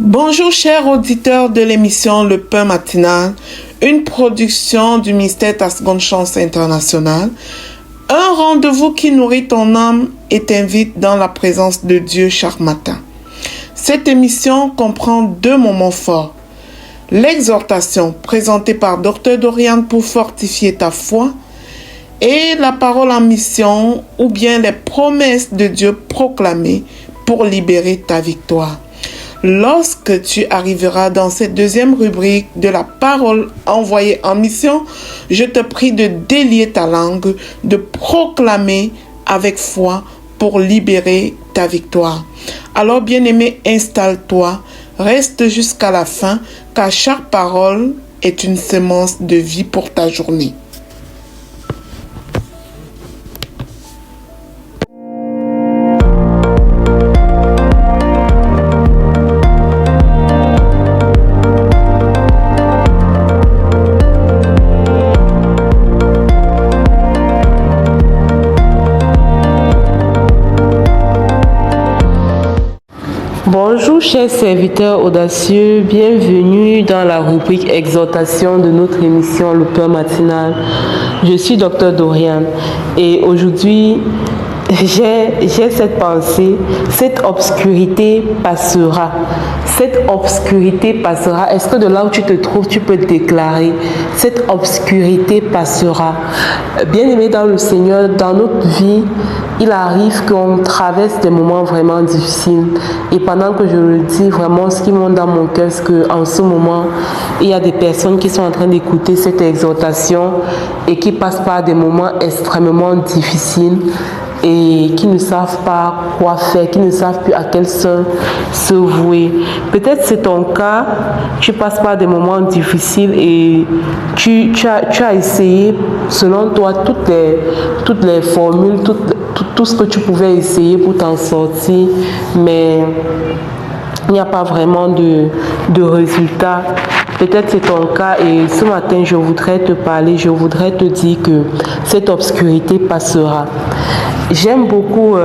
Bonjour chers auditeurs de l'émission Le Pain Matinal, une production du ministère Ta Seconde Chance International, un rendez-vous qui nourrit ton âme et t'invite dans la présence de Dieu chaque matin. Cette émission comprend deux moments forts. L'exhortation présentée par Dr Dorian pour fortifier ta foi et la parole en mission ou bien les promesses de Dieu proclamées pour libérer ta victoire. Lorsque tu arriveras dans cette deuxième rubrique de la parole envoyée en mission, je te prie de délier ta langue, de proclamer avec foi pour libérer ta victoire. Alors, bien-aimé, installe-toi, reste jusqu'à la fin, car chaque parole est une semence de vie pour ta journée. Bonjour chers serviteurs audacieux, bienvenue dans la rubrique exhortation de notre émission Le Pain Matinal. Je suis Dr Dorian et aujourd'hui j'ai cette pensée, cette obscurité passera. Cette obscurité passera. Est-ce que de là où tu te trouves, tu peux déclarer, cette obscurité passera. Bien-aimé dans le Seigneur, dans notre vie, il arrive qu'on traverse des moments vraiment difficiles. Et pendant que je le dis, vraiment, ce qui monte dans mon cœur, c'est qu'en ce moment, il y a des personnes qui sont en train d'écouter cette exhortation et qui passent par des moments extrêmement difficiles et qui ne savent pas quoi faire, qui ne savent plus à quel sein se vouer. Peut-être c'est ton cas, tu passes par des moments difficiles et tu as essayé, selon toi, toutes les formules, tout ce que tu pouvais essayer pour t'en sortir, mais il n'y a pas vraiment de résultat. Peut-être c'est ton cas et ce matin je voudrais te parler, je voudrais te dire que cette obscurité passera. J'aime beaucoup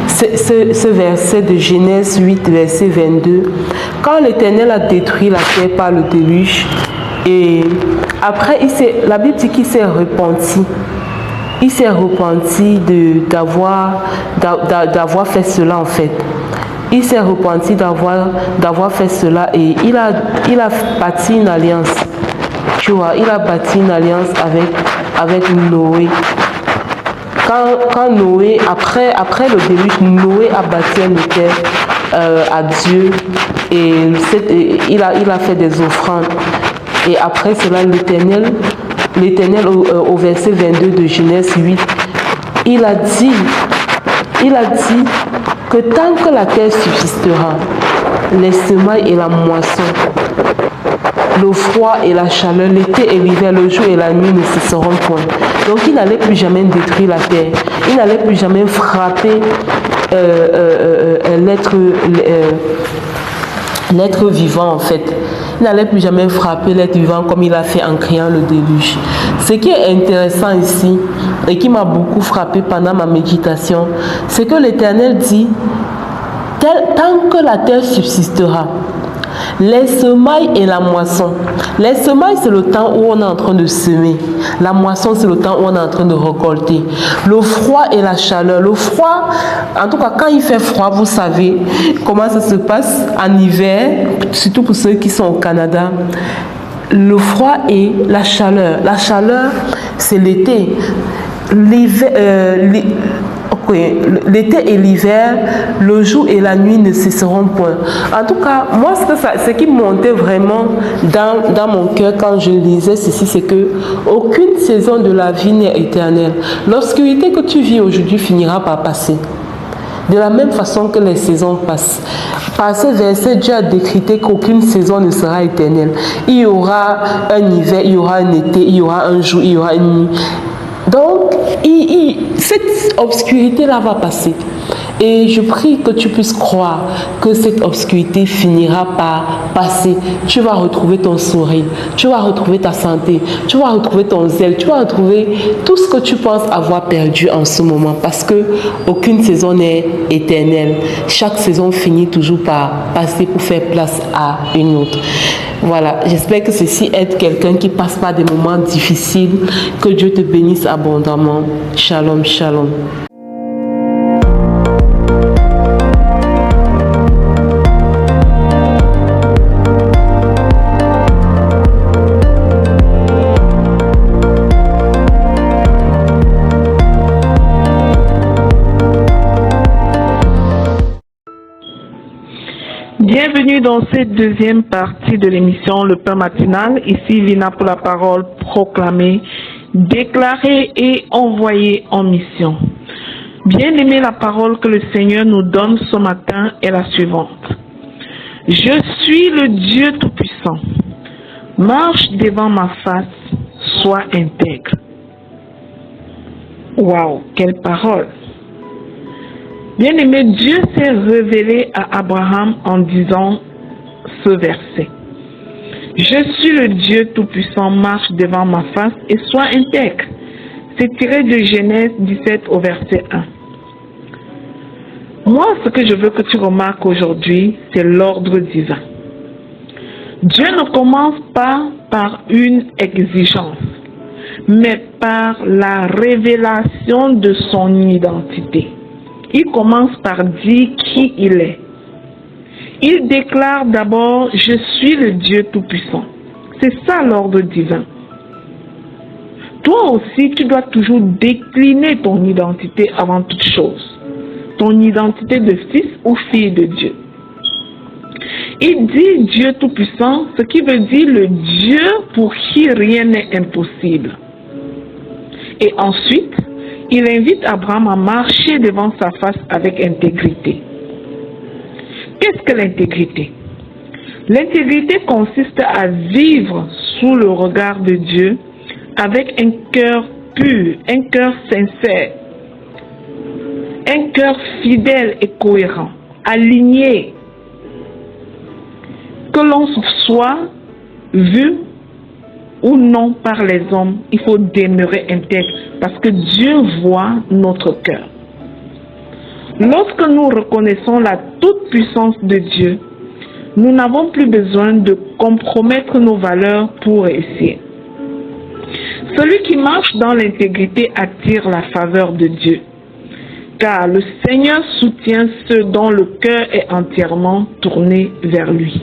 ce verset de Genèse 8, verset 22. Quand l'Éternel a détruit la terre par le déluge, et après, la Bible dit qu'il s'est repenti. Il s'est repenti d'avoir fait cela en fait. Il s'est repenti d'avoir fait cela et il a bâti une alliance. Tu vois, il a bâti une alliance avec Noé. Quand Noé, après le déluge, Noé a bâti un autel à Dieu et il a fait des offrandes. Et après cela, l'Éternel au verset 22 de Genèse 8, il a dit que tant que la terre subsistera, les semailles et la moisson, le froid et la chaleur, l'été et l'hiver, le jour et la nuit ne cesseront point. Donc il n'allait plus jamais détruire la terre. Il n'allait plus jamais frapper l'être vivant en fait. Il n'allait plus jamais frapper l'être vivant comme il a fait en créant le déluge. Ce qui est intéressant ici et qui m'a beaucoup frappé pendant ma méditation, c'est que l'Éternel dit, tant que la terre subsistera, les semailles et la moisson. Les semailles, c'est le temps où on est en train de semer. La moisson, c'est le temps où on est en train de récolter. Le froid et la chaleur. Le froid, en tout cas, quand il fait froid, vous savez comment ça se passe en hiver, surtout pour ceux qui sont au Canada. Le froid et la chaleur. La chaleur, c'est l'été. L'été et l'hiver, le jour et la nuit ne cesseront point. En tout cas, moi, ce qui montait vraiment dans mon cœur quand je lisais ceci, c'est que aucune saison de la vie n'est éternelle. L'obscurité que tu vis aujourd'hui finira par passer. De la même façon que les saisons passent. Par ce verset, Dieu a décrété qu'aucune saison ne sera éternelle. Il y aura un hiver, il y aura un été, il y aura un jour, il y aura une nuit. Donc, cette obscurité-là va passer. Et je prie que tu puisses croire que cette obscurité finira par passer. Tu vas retrouver ton sourire, tu vas retrouver ta santé, tu vas retrouver ton zèle, tu vas retrouver tout ce que tu penses avoir perdu en ce moment, parce que aucune saison n'est éternelle. Chaque saison finit toujours par passer pour faire place à une autre. Voilà, j'espère que ceci aide quelqu'un qui passe par des moments difficiles. Que Dieu te bénisse abondamment. Shalom, shalom. Bienvenue dans cette deuxième partie de l'émission Le Pain Matinal. Ici Lina pour la parole proclamée, déclarée et envoyée en mission. Bien-aimé, la parole que le Seigneur nous donne ce matin est la suivante. Je suis le Dieu Tout-Puissant. Marche devant ma face, sois intègre. Waouh, quelle parole! Bien-aimé, Dieu s'est révélé à Abraham en disant ce verset. Je suis le Dieu Tout-Puissant, marche devant ma face et sois intègre. C'est tiré de Genèse 17 au verset 1. Moi, ce que je veux que tu remarques aujourd'hui, c'est l'ordre divin. Dieu ne commence pas par une exigence, mais par la révélation de son identité. Il commence par dire qui il est. Il déclare d'abord « Je suis le Dieu Tout-Puissant ». C'est ça l'ordre divin. Toi aussi, tu dois toujours décliner ton identité avant toute chose. Ton identité de fils ou fille de Dieu. Il dit Dieu Tout-Puissant, ce qui veut dire le Dieu pour qui rien n'est impossible. Et ensuite, il invite Abraham à marcher devant sa face avec intégrité. Qu'est-ce que l'intégrité? L'intégrité consiste à vivre sous le regard de Dieu avec un cœur pur, un cœur sincère, un cœur fidèle et cohérent, aligné. Que l'on soit vu ou non par les hommes, il faut demeurer intègre parce que Dieu voit notre cœur. Lorsque nous reconnaissons la toute-puissance de Dieu, nous n'avons plus besoin de compromettre nos valeurs pour réussir. Celui qui marche dans l'intégrité attire la faveur de Dieu, car le Seigneur soutient ceux dont le cœur est entièrement tourné vers lui.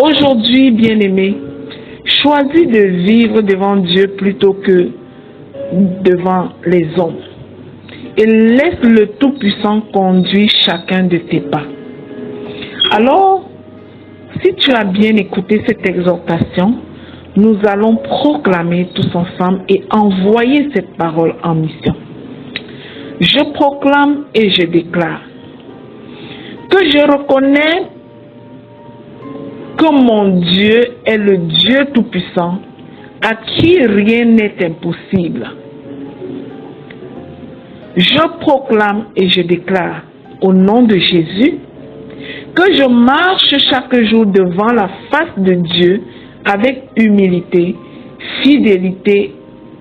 Aujourd'hui, bien-aimé, choisis de vivre devant Dieu plutôt que devant les hommes. Et laisse le Tout-Puissant conduire chacun de tes pas. Alors, si tu as bien écouté cette exhortation, nous allons proclamer tous ensemble et envoyer cette parole en mission. Je proclame et je déclare que je reconnais que mon Dieu est le Dieu Tout-Puissant, à qui rien n'est impossible. Je proclame et je déclare au nom de Jésus que je marche chaque jour devant la face de Dieu avec humilité, fidélité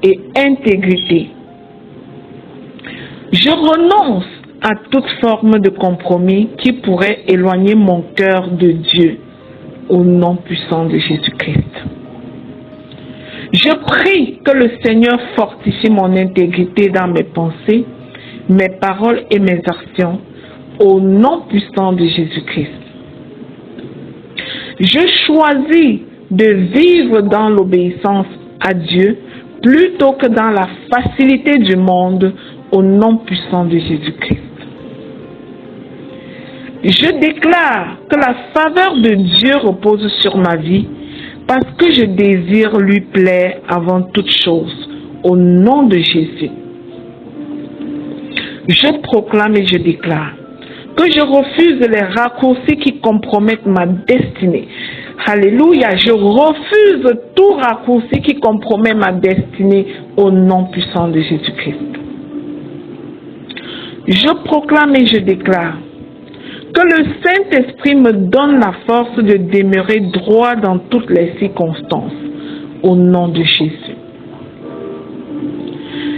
et intégrité. Je renonce à toute forme de compromis qui pourrait éloigner mon cœur de Dieu au nom puissant de Jésus-Christ. Je prie que le Seigneur fortifie mon intégrité dans mes pensées, mes paroles et mes actions au nom puissant de Jésus-Christ. Je choisis de vivre dans l'obéissance à Dieu plutôt que dans la facilité du monde au nom puissant de Jésus-Christ. Je déclare que la faveur de Dieu repose sur ma vie parce que je désire lui plaire avant toute chose au nom de Jésus. Je proclame et je déclare que je refuse les raccourcis qui compromettent ma destinée. Alléluia, je refuse tout raccourci qui compromet ma destinée au nom puissant de Jésus-Christ. Je proclame et je déclare que le Saint-Esprit me donne la force de demeurer droit dans toutes les circonstances, au nom de Jésus.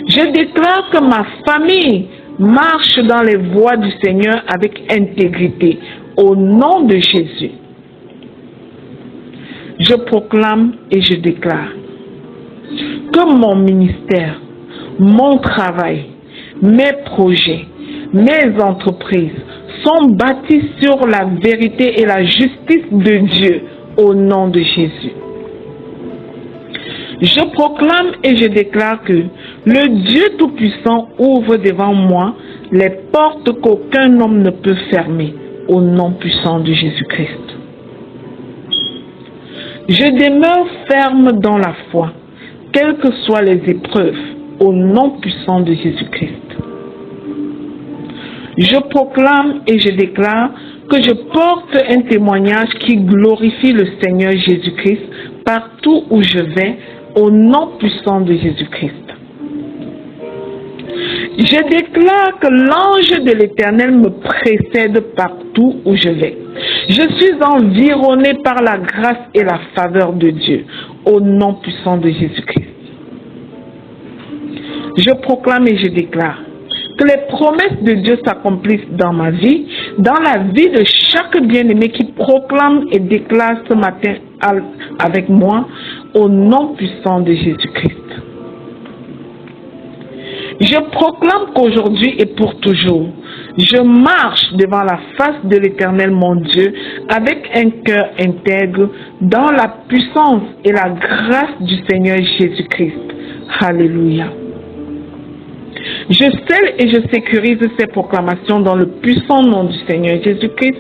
Je déclare que ma famille marche dans les voies du Seigneur avec intégrité, au nom de Jésus. Je proclame et je déclare que mon ministère, mon travail, mes projets, mes entreprises sont bâtis sur la vérité et la justice de Dieu au nom de Jésus. Je proclame et je déclare que le Dieu Tout-Puissant ouvre devant moi les portes qu'aucun homme ne peut fermer au nom puissant de Jésus-Christ. Je demeure ferme dans la foi, quelles que soient les épreuves, au nom puissant de Jésus-Christ. Je proclame et je déclare que je porte un témoignage qui glorifie le Seigneur Jésus-Christ partout où je vais, au nom puissant de Jésus-Christ. Je déclare que l'ange de l'Éternel me précède partout où je vais. Je suis environné par la grâce et la faveur de Dieu, au nom puissant de Jésus-Christ. Je proclame et je déclare que les promesses de Dieu s'accomplissent dans ma vie, dans la vie de chaque bien-aimé qui proclame et déclare ce matin avec moi, au nom puissant de Jésus-Christ. Je proclame qu'aujourd'hui et pour toujours, je marche devant la face de l'Éternel mon Dieu avec un cœur intègre dans la puissance et la grâce du Seigneur Jésus-Christ. Alléluia. Je scelle et je sécurise ces proclamations dans le puissant nom du Seigneur Jésus-Christ.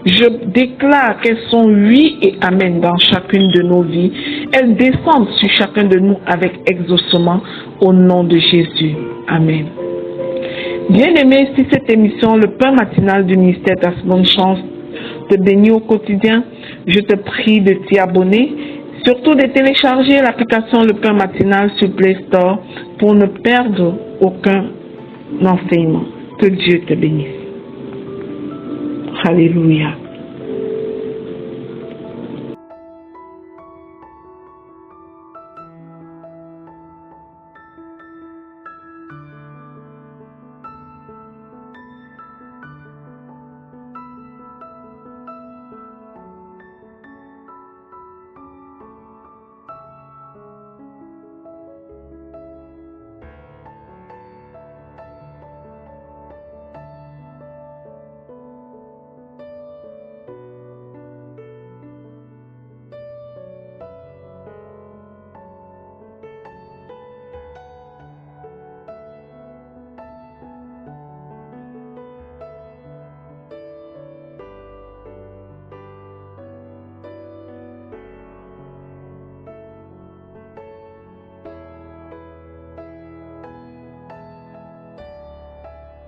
Je déclare qu'elles sont oui et amen dans chacune de nos vies. Elles descendent sur chacun de nous avec exaucement au nom de Jésus. Amen. Bien-aimé, si cette émission, le pain matinal du ministère Ta Seconde Chance, te bénit au quotidien, je te prie de t'y abonner. Surtout de télécharger l'application Le Pain Matinal sur Play Store pour ne perdre aucun enseignement. Que Dieu te bénisse. Alléluia.